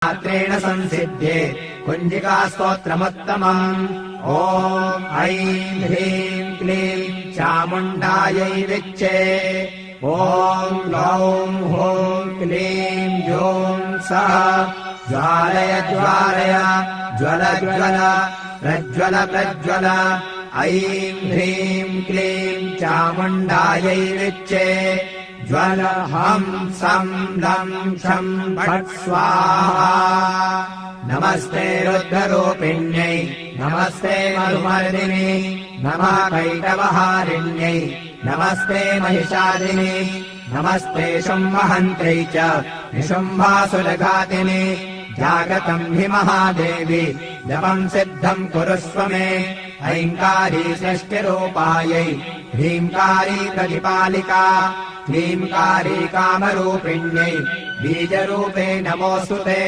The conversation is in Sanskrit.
मात्रेण संसिध्ये कुञ्जिकास्तोत्रमुत्तमम् ॐ ऐं ह्रीं क्लीं चामुण्डायै विच्चे ॐ ग्लौं हूं क्लीं जूं सः ज्वालय ज्वालय ज्वल ज्वल प्रज्वल प्रज्वल ऐं ह्रीं क्लीं चामुण्डायै विच्चे ज्वल हं सं लं क्षं फट् स्वाहा नमस्ते रुद्ररूपिण्यै नमस्ते मधुमर्दिनि नमः कैटवहारिण्यै नमस्ते महिषादिनि नमस्ते शुम्भहन्त्रै च निशुम्भासुरघातिनि जागतम् हि महादेवी जपम् सिद्धम् कुरुष्व मे ऐङ्कारी सृष्टिरूपायै ह्रीङ्कारी प्रतिपालिका क्लीङ्कारी कामरूपिण्यै बीजरूपे नमोऽस्तु ते।